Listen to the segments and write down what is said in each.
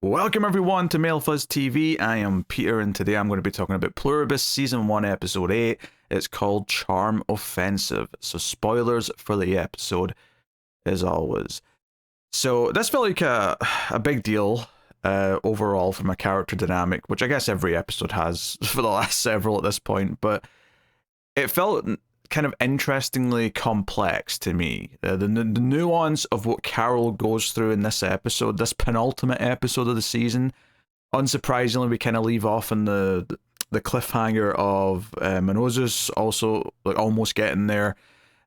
Welcome everyone to Male Fuzz TV. I am Peter and today I'm going to be talking about Pluribus Season 1 Episode 8. It's called Charm Offensive. So spoilers for the episode as always. So this felt like a big deal overall from a character dynamic, which I guess every episode has for the last several at this point, but it felt kind of interestingly complex to me. The nuance of what Carol goes through in this episode, this penultimate episode of the season, unsurprisingly, we kind of leave off in the cliffhanger of Minos also like almost getting there.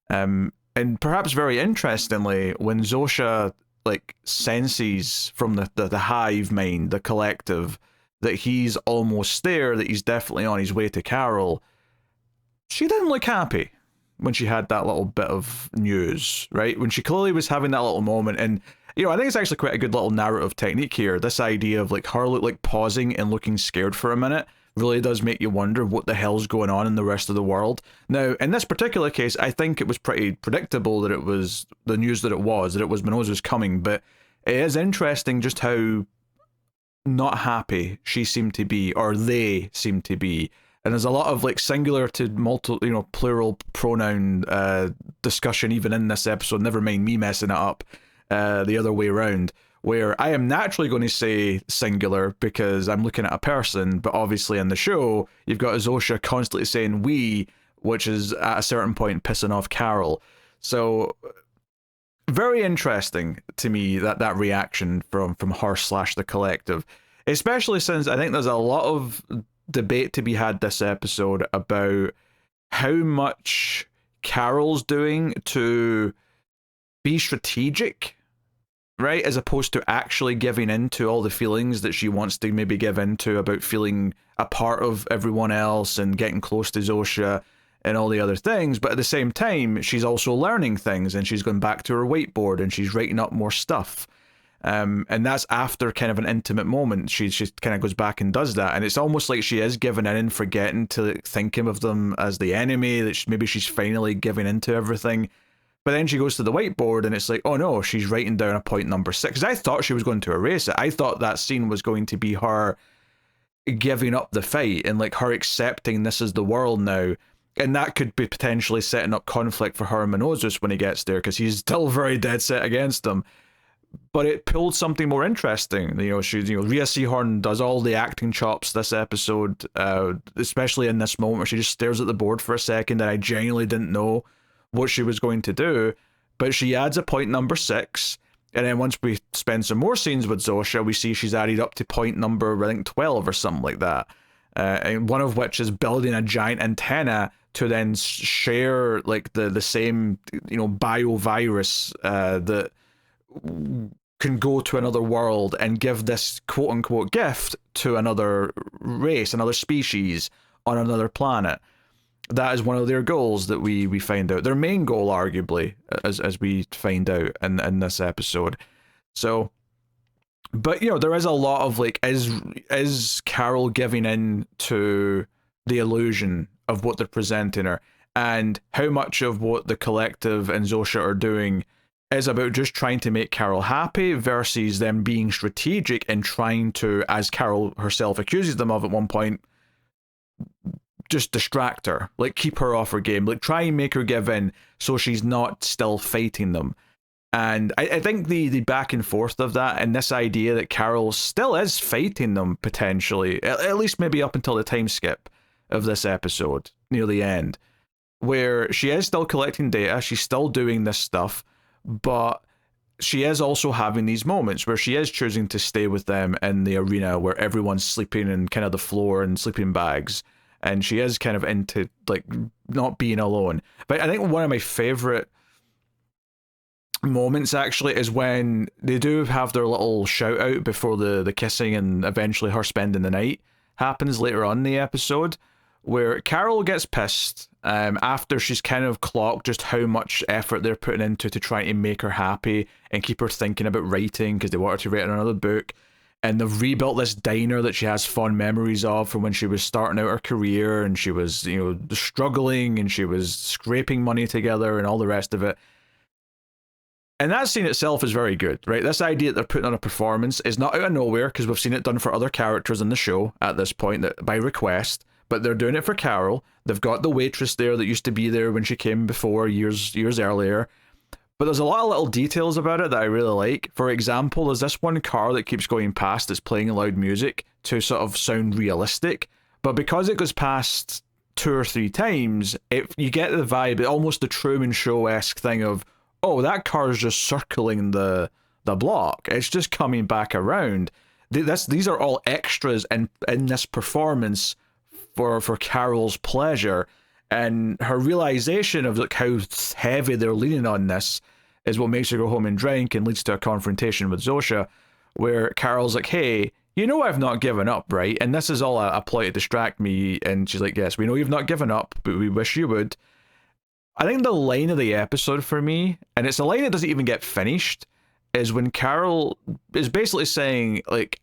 And perhaps very interestingly, when Zosha like senses from the hive mind, the collective, that he's almost there, that he's definitely on his way to Carol, she didn't look happy when she had that little bit of news, right? When she clearly was having that little moment. And, you know, I think it's actually quite a good little narrative technique here. This idea of like her like pausing and looking scared for a minute really does make you wonder what the hell's going on in the rest of the world. Now, in this particular case, I think it was pretty predictable that it was the news that it was Minos coming, but it is interesting just how not happy she seemed to be, or they seemed to be. And there's a lot of like singular to multiple, plural pronoun discussion even in this episode. Never mind me messing it up the other way around, where I am naturally going to say singular because I'm looking at a person, but obviously in the show you've got Zosha constantly saying we, which is at a certain point pissing off Carol. So very interesting to me that reaction from her / the collective, especially since I think there's a lot of debate to be had this episode about how much Carol's doing to be strategic, right, as opposed to actually giving in to all the feelings that she wants to maybe give into about feeling a part of everyone else and getting close to Zosha and all the other things. But at the same time, she's also learning things and she's going back to her whiteboard and she's writing up more stuff. And that's after kind of an intimate moment. She kind of goes back and does that. And it's almost like she is giving in and forgetting to think of them as the enemy, that maybe she's finally giving into everything. But then she goes to the whiteboard and it's like, oh no, she's writing down a point number 6. Because I thought she was going to erase it. I thought that scene was going to be her giving up the fight and like her accepting this is the world now. And that could be potentially setting up conflict for her and Minos when he gets there, because he's still very dead set against them. But it pulled something more interesting. Rhea Seehorn does all the acting chops this episode, especially in this moment where she just stares at the board for a second, and I genuinely didn't know what she was going to do. But she adds a point number 6, and then once we spend some more scenes with Zosha, we see she's added up to point number, I think, 12 or something like that. And one of which is building a giant antenna to then share like the same biovirus that can go to another world and give this quote-unquote gift to another race, another species on another planet. That is one of their goals that we find out. Their main goal, arguably, as we find out in this episode. So, but, there is a lot of, like, is Carol giving in to the illusion of what they're presenting her? And how much of what the collective and Zosha are doing is about just trying to make Carol happy versus them being strategic and trying to, as Carol herself accuses them of at one point, just distract her, like keep her off her game, like try and make her give in so she's not still fighting them. And I think the back and forth of that and this idea that Carol still is fighting them potentially, at least maybe up until the time skip of this episode, near the end, where she is still collecting data, she's still doing this stuff, but she is also having these moments where she is choosing to stay with them in the arena where everyone's sleeping in kind of the floor and sleeping bags, and she is kind of into like not being alone. But I think one of my favorite moments actually is when they do have their little shout out before the kissing and eventually her spending the night happens later on in the episode, where Carol gets pissed after she's kind of clocked just how much effort they're putting into to try to make her happy and keep her thinking about writing because they want her to write another book. And they've rebuilt this diner that she has fond memories of from when she was starting out her career and she was, struggling and she was scraping money together and all the rest of it. And that scene itself is very good, right? This idea that they're putting on a performance is not out of nowhere, because we've seen it done for other characters in the show at this point that by request, but they're doing it for Carol. They've got the waitress there that used to be there when she came before years earlier. But there's a lot of little details about it that I really like. For example, there's this one car that keeps going past that's playing loud music to sort of sound realistic. But because it goes past 2 or 3 times, you get the vibe, almost the Truman Show-esque thing of, oh, that car's just circling the block. It's just coming back around. These are all extras in this performance for Carol's pleasure. And her realization of like how heavy they're leaning on this is what makes her go home and drink and leads to a confrontation with Zosha, where Carol's like, hey, you know I've not given up, right? And this is all a ploy to distract me. And she's like, yes, we know you've not given up, but we wish you would. I think the line of the episode for me, and it's a line that doesn't even get finished, is when Carol is basically saying, like,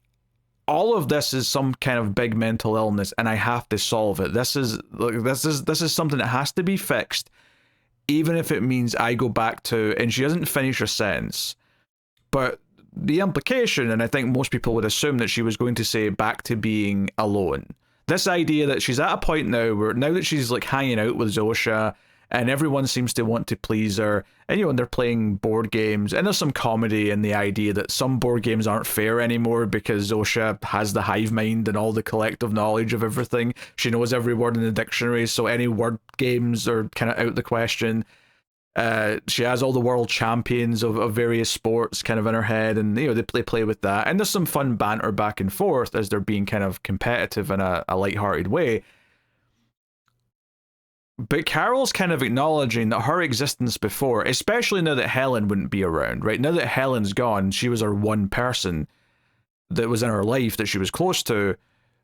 all of this is some kind of big mental illness and I have to solve it. This is something that has to be fixed, even if it means I go back to, and she doesn't finish her sentence, but the implication, and I think most people would assume that she was going to say back to being alone. This idea that she's at a point now where now that she's like hanging out with Zosha and everyone seems to want to please her, and you know, and they're playing board games, and there's some comedy in the idea that some board games aren't fair anymore because Zosha has the hive mind and all the collective knowledge of everything. She knows every word in the dictionary, so any word games are kind of out the question. She has all the world champions of various sports kind of in her head, and you know, they play with that, and there's some fun banter back and forth as they're being kind of competitive in a lighthearted way. But Carol's kind of acknowledging that her existence before, especially now that Helen wouldn't be around, right? Now that Helen's gone, she was her one person that was in her life that she was close to.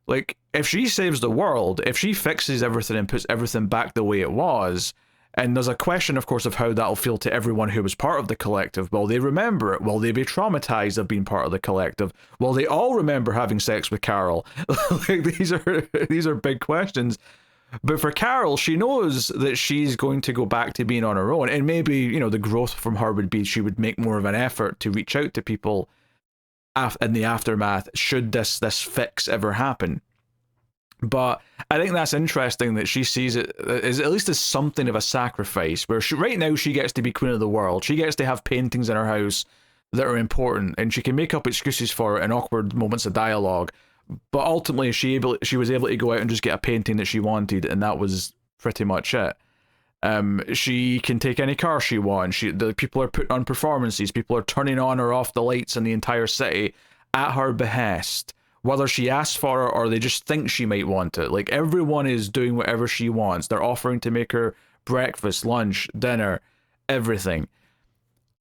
Like, if she saves the world, if she fixes everything and puts everything back the way it was, and there's a question, of course, of how that'll feel to everyone who was part of the collective. Will they remember it? Will they be traumatized of being part of the collective? Will they all remember having sex with Carol? Like, these are big questions. But for Carol, she knows that she's going to go back to being on her own. And maybe, you know, the growth from her would be she would make more of an effort to reach out to people in the aftermath should this fix ever happen. But I think that's interesting that she sees it as at least as something of a sacrifice, where right now she gets to be queen of the world. She gets to have paintings in her house that are important, and she can make up excuses for it in awkward moments of dialogue. But ultimately, she was able to go out and just get a painting that she wanted, and that was pretty much it. She can take any car she wants. The people are put on performances. People are turning on or off the lights in the entire city at her behest, whether she asks for it or they just think she might want it. Like, everyone is doing whatever she wants. They're offering to make her breakfast, lunch, dinner, everything.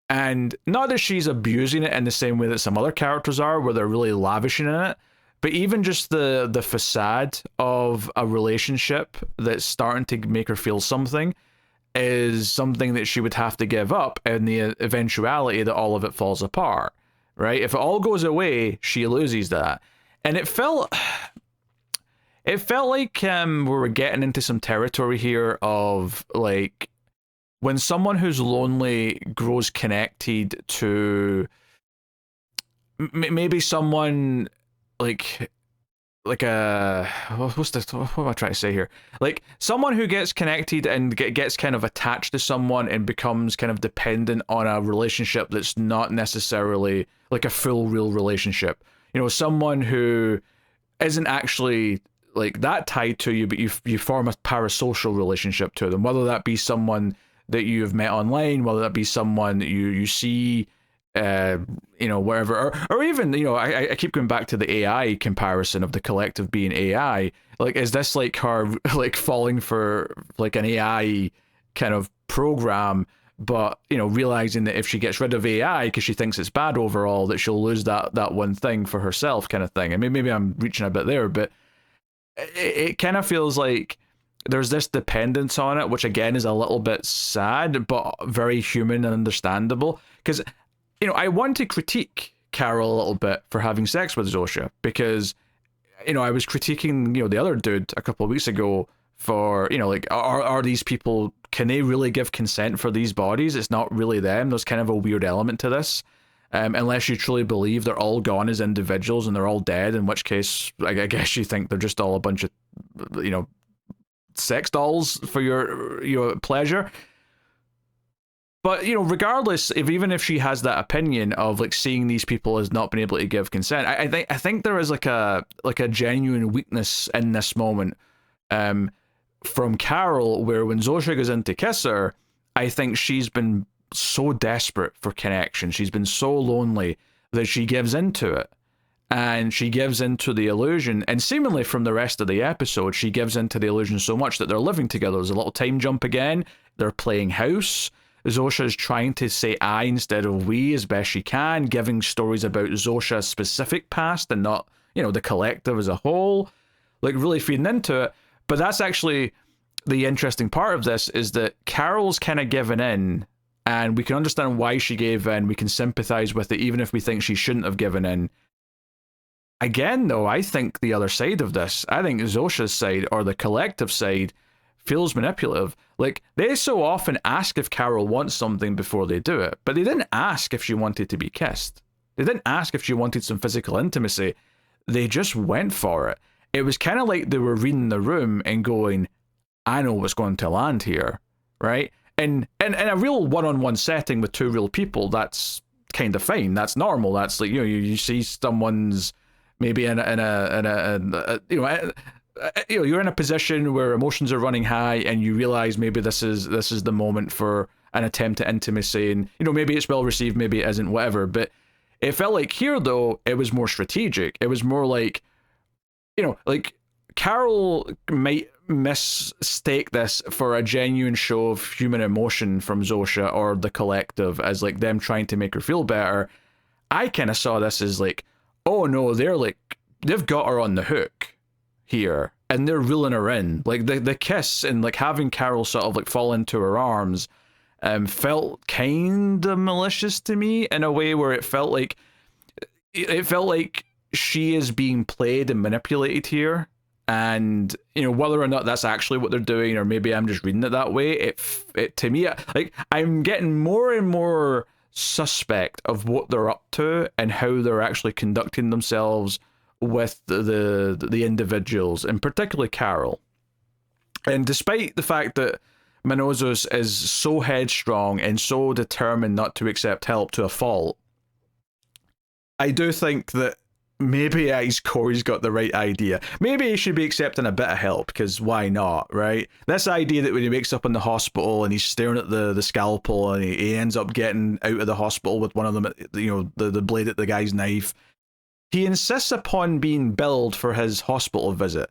And not that she's abusing it in the same way that some other characters are, where they're really lavishing in it. But even just the facade of a relationship that's starting to make her feel something is something that she would have to give up in the eventuality that all of it falls apart, right? If it all goes away, she loses that. And it felt like we were getting into some territory here of, like, when someone who's lonely grows connected to maybe someone like a what am I trying to say here? Like, someone who gets connected and gets kind of attached to someone and becomes kind of dependent on a relationship that's not necessarily like a full real relationship. You know, someone who isn't actually like that tied to you, but you form a parasocial relationship to them, whether that be someone that you've met online, whether that be someone that you see you know, wherever, or even, you know, I keep going back to the AI comparison of the collective being AI. Like, is this like her like falling for like an AI kind of program, but, you know, realizing that if she gets rid of AI because she thinks it's bad overall, that she'll lose that one thing for herself, kind of thing. And maybe I'm reaching a bit there, but it kind of feels like there's this dependence on it, which again is a little bit sad, but very human and understandable. Because, you know, I want to critique Carol a little bit for having sex with Zosha, because, you know, I was critiquing, you know, the other dude a couple of weeks ago for, you know, like, are these people can they really give consent for these bodies? It's not really them. There's kind of a weird element to this. Unless you truly believe they're all gone as individuals and they're all dead, in which case I guess you think they're just all a bunch of, sex dolls for your pleasure. But, regardless, even if she has that opinion of like seeing these people as not being able to give consent, I think there is like a genuine weakness in this moment from Carol, where when Zosha goes in to kiss her, I think she's been so desperate for connection. She's been so lonely that she gives into it. And she gives into the illusion, and seemingly from the rest of the episode, she gives into the illusion so much that they're living together. There's a little time jump again. They're playing house. Zosha is trying to say I instead of we as best she can, giving stories about Zosha's specific past and not, the collective as a whole, like really feeding into it. But that's actually the interesting part of this, is that Carol's kind of given in, and we can understand why she gave in. We can sympathize with it, even if we think she shouldn't have given in. Again, though, I think the other side of this, I think Zosha's side, or the collective side, feels manipulative. Like, they so often ask if Carol wants something before they do it, but they didn't ask if she wanted to be kissed. They didn't ask if she wanted some physical intimacy. They just went for it. It was kind of like they were reading the room and going, I know what's going to land here, right? And in a real one-on-one setting with two real people, that's kind of fine. That's normal. That's like, you see someone's maybe you're in a position where emotions are running high, and you realize maybe this is the moment for an attempt at intimacy, and maybe it's well received, maybe it isn't, whatever. But it felt like here, though, it was more strategic. It was more like, like Carol might mistake this for a genuine show of human emotion from Zosha or the collective, as like them trying to make her feel better. I kind of saw this as like, oh no, they've got her on the hook here, and they're reeling her in. Like the kiss and like having Carol sort of like fall into her arms felt kind of malicious to me, in a way where it felt like she is being played and manipulated here. And whether or not that's actually what they're doing, or maybe I'm just reading it that way, it to me, like, I'm getting more and more suspect of what they're up to and how they're actually conducting themselves with the individuals, and particularly Carol. And despite the fact that Minos is so headstrong and so determined not to accept help to a fault, I do think that maybe at his core he's got the right idea. Maybe he should be accepting a bit of help, because why not, right? This idea that when he wakes up in the hospital and he's staring at the scalpel, and he ends up getting out of the hospital with one of them, the blade at the guy's knife. He insists upon being billed for his hospital visit,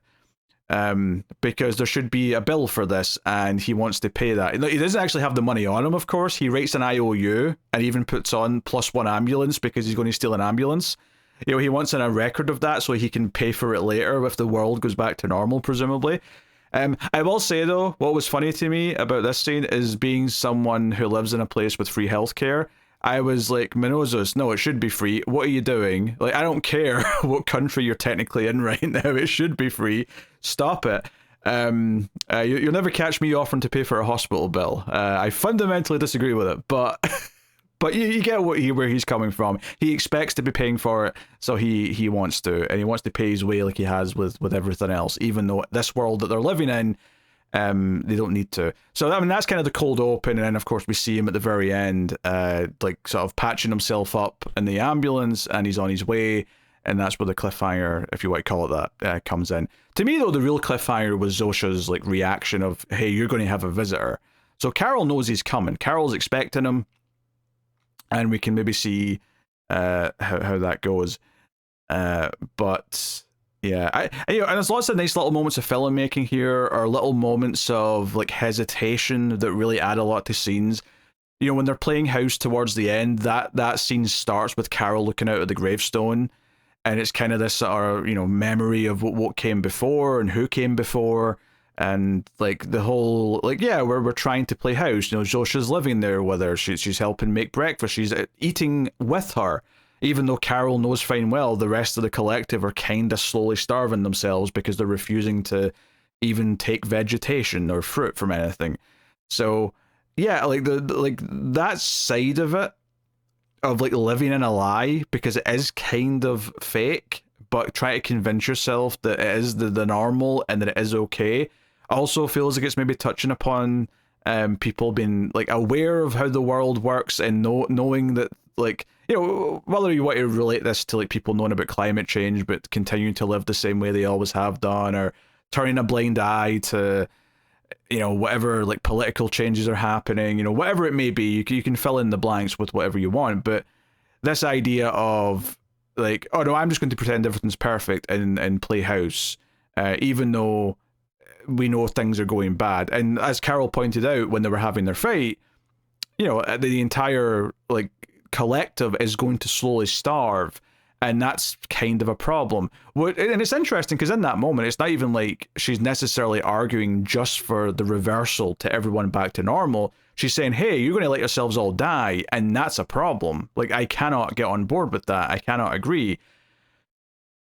because there should be a bill for this, and he wants to pay that. He doesn't actually have the money on him, of course. He writes an IOU and even puts on +1 ambulance, because he's going to steal an ambulance. He wants a record of that so he can pay for it later if the world goes back to normal, presumably. I will say, though, what was funny to me about this scene is, being someone who lives in a place with free healthcare, I was like, Minos, no, it should be free. What are you doing? Like, I don't care what country you're technically in right now. It should be free. Stop it. You'll never catch me offering to pay for a hospital bill. I fundamentally disagree with it, but but you get where he's coming from. He expects to be paying for it, so he wants to, and he wants to pay his way like he has with everything else, even though this world that they're living in, they don't need to. So I mean, that's kind of the cold open, and then of course we see him at the very end, like sort of patching himself up in the ambulance, and he's on his way, and that's where the cliffhanger, if you want to call it that, comes in. To me, though, the real cliffhanger was Zosha's like reaction of, hey, you're going to have a visitor. So Carol knows he's coming. Carol's expecting him, and we can maybe see how that goes. But yeah, and there's lots of nice little moments of filmmaking here, or little moments of like hesitation that really add a lot to scenes. When they're playing house towards the end, that scene starts with Carol looking out at the gravestone, and it's kind of this sort of memory of what came before and who came before. And like the whole, like, yeah, we're trying to play house. Zosha's living there with her. She's helping make breakfast. She's eating with her, even though Carol knows fine well the rest of the collective are kind of slowly starving themselves because they're refusing to even take vegetation or fruit from anything. So yeah, like like that side of it, of like living in a lie, because it is kind of fake, but try to convince yourself that it is the normal and that it is okay. Also feels like it's maybe touching upon people being like aware of how the world works and knowing that, like, you know, whether you want to relate this to like people knowing about climate change but continuing to live the same way they always have done, or turning a blind eye to, you know, whatever like political changes are happening, you know, whatever it may be, you can fill in the blanks with whatever you want. But this idea of like, oh no, I'm just going to pretend everything's perfect and play house, even though we know things are going bad. And as Carol pointed out when they were having their fight, you know, the entire like collective is going to slowly starve, and that's kind of a problem. And it's interesting because in that moment, it's not even like she's necessarily arguing just for the reversal to everyone back to normal. She's saying, hey, you're going to let yourselves all die, and that's a problem. Like, I cannot get on board with that. I cannot agree.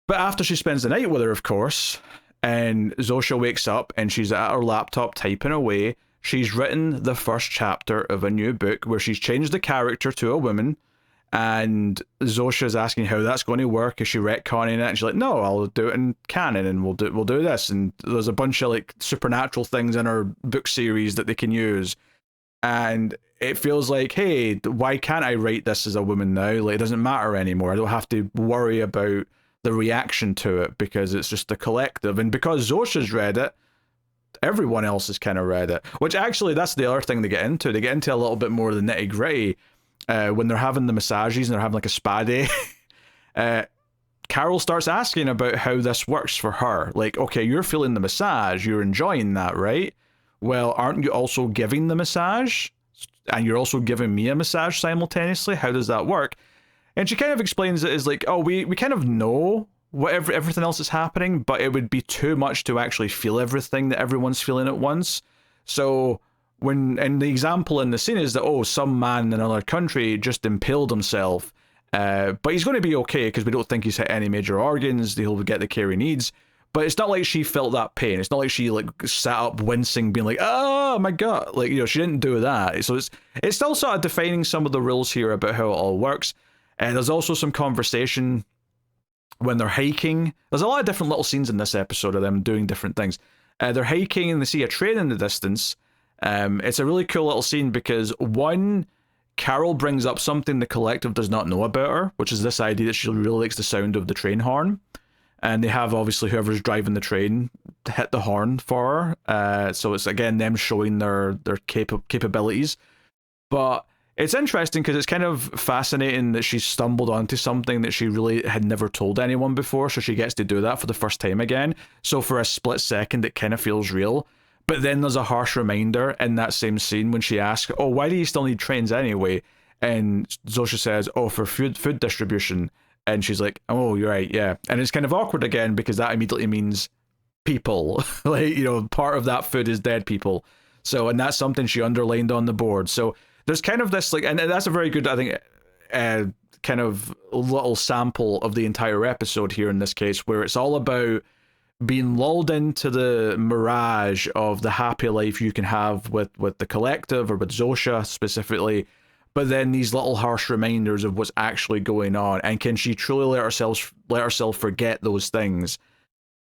But after she spends the night with her, of course, and Zosha wakes up and she's at her laptop typing away, she's written the first chapter of a new book where she's changed the character to a woman. And Zosha's asking how that's going to work. Is she retconning it? And she's like, no, I'll do it in canon, and we'll do this. And there's a bunch of like supernatural things in her book series that they can use. And it feels like, hey, why can't I write this as a woman now? Like, it doesn't matter anymore. I don't have to worry about the reaction to it because it's just the collective. And because Zosha's read it, everyone else has kind of read it. Which actually, that's the other thing they get into. They get into a little bit more of the nitty gritty. When they're having the massages and they're having like a spa day, Carol starts asking about how this works for her. Like, okay, you're feeling the massage, you're enjoying that, right? Well, aren't you also giving the massage? And you're also giving me a massage simultaneously? How does that work? And she kind of explains it as like, oh, we kind of know everything else is happening, but it would be too much to actually feel everything that everyone's feeling at once. So and the example in the scene is that, oh, some man in another country just impaled himself, but he's going to be okay because we don't think he's hit any major organs. He'll get the care he needs. But it's not like she felt that pain. It's not like she like sat up wincing, being like, oh my god, like, you know, she didn't do that. So it's still sort of defining some of the rules here about how it all works. And there's also some conversation when they're hiking. There's a lot of different little scenes in this episode of them doing different things. They're hiking and they see a train in the distance. It's a really cool little scene because, one, Carol brings up something the collective does not know about her, which is this idea that she really likes the sound of the train horn. And they have, obviously, whoever's driving the train hit the horn for her. So it's, again, them showing their capabilities. But it's interesting because it's kind of fascinating that she's stumbled onto something that she really had never told anyone before, so she gets to do that for the first time again. So for a split second, it kind of feels real. But then there's a harsh reminder in that same scene when she asks, oh, why do you still need trains anyway? And Zosha says, oh, for food distribution. And she's like, oh, you're right, yeah. And it's kind of awkward again because that immediately means people. Like, you know, part of that food is dead people. So, and that's something she underlined on the board. So there's kind of this, like, and that's a very good, I think, kind of little sample of the entire episode here in this case, where it's all about being lulled into the mirage of the happy life you can have with the collective or with Zosha specifically, but then these little harsh reminders of what's actually going on, and can she truly let herself forget those things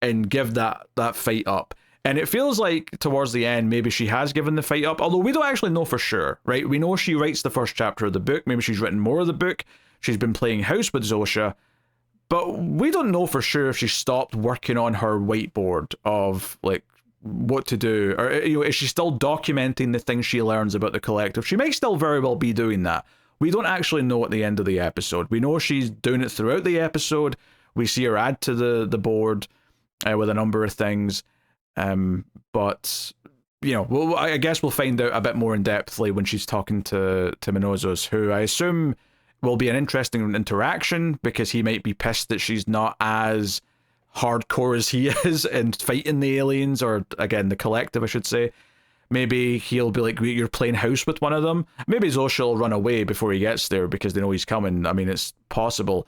and give that fight up? And it feels like towards the end maybe she has given the fight up, although we don't actually know for sure, right? We know she writes the first chapter of the book, maybe she's written more of the book, she's been playing house with Zosha, but we don't know for sure if she stopped working on her whiteboard of like what to do, or, you know, is she still documenting the things she learns about the collective? She might still very well be doing that. We don't actually know at the end of the episode. We know she's doing it throughout the episode. We see her add to the board with a number of things, but you know, I guess we'll find out a bit more in depthly when she's talking to Minos, who I assume will be an interesting interaction because he might be pissed that she's not as hardcore as he is in fighting the aliens, or again the collective I should say. Maybe he'll be like, you're playing house with one of them. Maybe Zosha will run away before he gets there because they know he's coming. I mean, it's possible.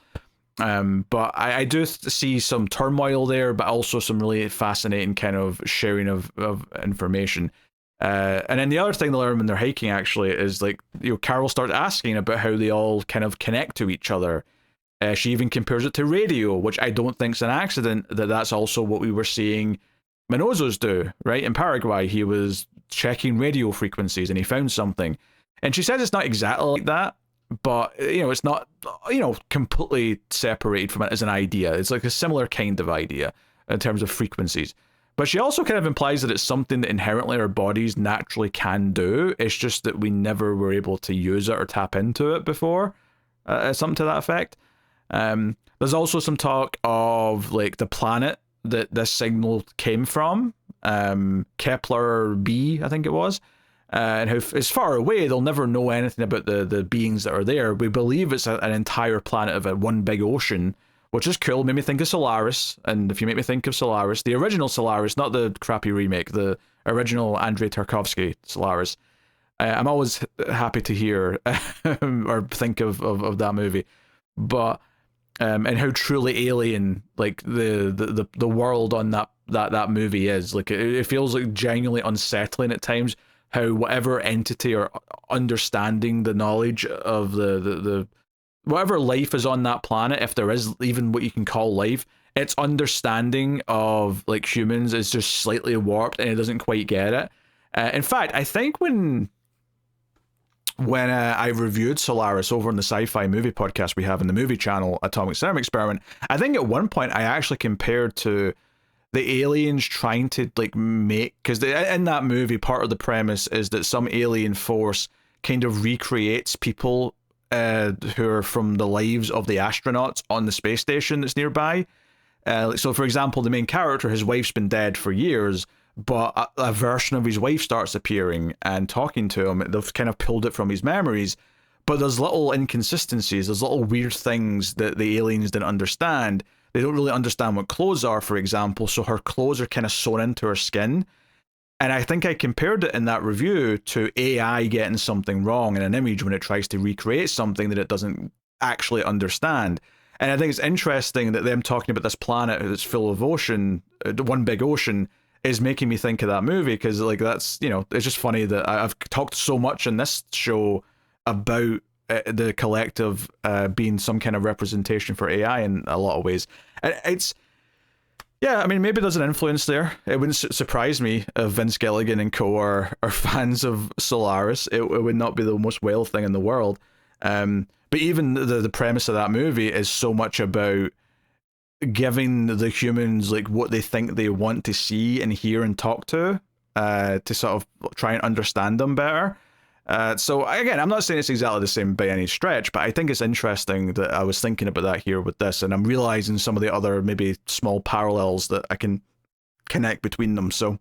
But I do see some turmoil there, but also some really fascinating kind of sharing of information. And then the other thing they learn when they're hiking actually is like, Carol starts asking about how they all kind of connect to each other. She even compares it to radio, which I don't think's an accident, that's also what we were seeing Minosos do, right? In Paraguay, he was checking radio frequencies and he found something. And she says it's not exactly like that, but, it's not, completely separated from it as an idea. It's like a similar kind of idea in terms of frequencies. But she also kind of implies that it's something that inherently our bodies naturally can do. It's just that we never were able to use it or tap into it before. Something to that effect. There's also some talk of like the planet that this signal came from, Kepler B, I think it was, and how it's far away. They'll never know anything about the beings that are there. We believe it's an entire planet of one big ocean, which is cool. Made me think of Solaris, and if you make me think of Solaris, the original Solaris, not the crappy remake, the original Andrei Tarkovsky Solaris, I'm always happy to hear or think of that movie, but and how truly alien like the world on that movie is. Like it feels like genuinely unsettling at times how whatever entity or understanding the knowledge of the whatever life is on that planet, if there is even what you can call life, its understanding of like humans is just slightly warped and it doesn't quite get it. In fact, I think when I reviewed Solaris over on the sci-fi movie podcast we have in the movie channel, Atomic Cinema Experiment, I think at one point I actually compared to the aliens trying to like make, because in that movie part of the premise is that some alien force kind of recreates people who are from the lives of the astronauts on the space station that's nearby. So for example, the main character, his wife's been dead for years, but a version of his wife starts appearing and talking to him. They've kind of pulled it from his memories, but there's little inconsistencies, there's little weird things that the aliens didn't understand. They don't really understand what clothes are, for example, so her clothes are kind of sewn into her skin. And I think I compared it in that review to AI getting something wrong in an image when it tries to recreate something that it doesn't actually understand. And I think it's interesting that them talking about this planet that's full of ocean, one big ocean, is making me think of that movie, because like that's, it's just funny that I've talked so much in this show about the collective being some kind of representation for AI in a lot of ways. Yeah, I mean, maybe there's an influence there. It wouldn't surprise me if Vince Gilligan and co are fans of Solaris. It would not be the most whale thing in the world. But even the premise of that movie is so much about giving the humans like what they think they want to see and hear and talk to sort of try and understand them better. So again, I'm not saying it's exactly the same by any stretch, but I think it's interesting that I was thinking about that here with this, and I'm realizing some of the other maybe small parallels that I can connect between them. So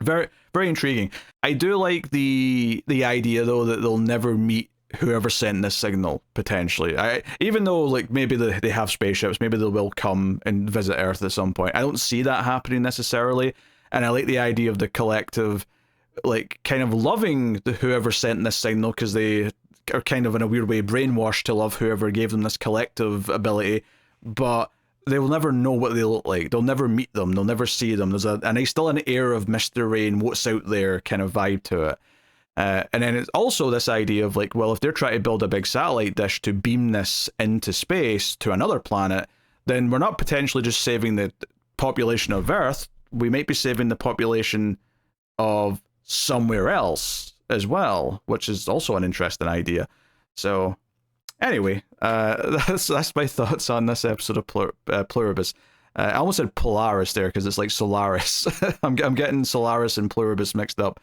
very, very intriguing. I do like the idea though that they'll never meet whoever sent this signal, potentially. Even though like maybe they have spaceships, maybe they will come and visit Earth at some point. I don't see that happening necessarily, and I like the idea of the collective like kind of loving whoever sent this signal, because they are kind of in a weird way brainwashed to love whoever gave them this collective ability, but they will never know what they look like. They'll never meet them. They'll never see them. There's still an air of mystery and what's out there kind of vibe to it. And then it's also this idea of like, well, if they're trying to build a big satellite dish to beam this into space to another planet, then we're not potentially just saving the population of Earth. We might be saving the population of somewhere else as well, which is also an interesting idea. So anyway, that's my thoughts on this episode of Pluribus. I almost said Polaris there because it's like Solaris. I'm getting Solaris and Pluribus mixed up.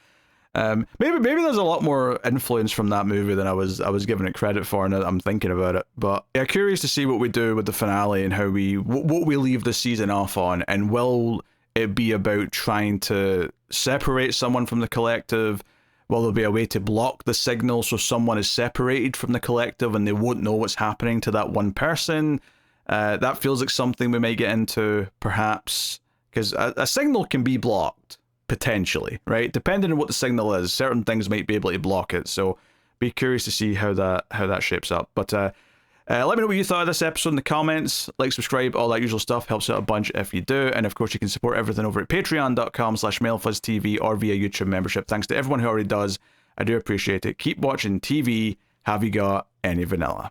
Maybe there's a lot more influence from that movie than I was giving it credit for, now that I'm thinking about it. But yeah, curious to see what we do with the finale and how what we leave the season off on, and will it be about trying to separate someone from the collective? Will there be a way to block the signal so someone is separated from the collective and they won't know what's happening to that one person? That feels like something we might get into, perhaps, because a signal can be blocked, potentially, right? Depending on what the signal is, certain things might be able to block it. So be curious to see how that shapes up. But Let me know what you thought of this episode in the comments. Like, subscribe, all that usual stuff. Helps out a bunch if you do. And of course, you can support everything over at patreon.com/MailFuzzTV or via YouTube membership. Thanks to everyone who already does. I do appreciate it. Keep watching TV. Have you got any vanilla?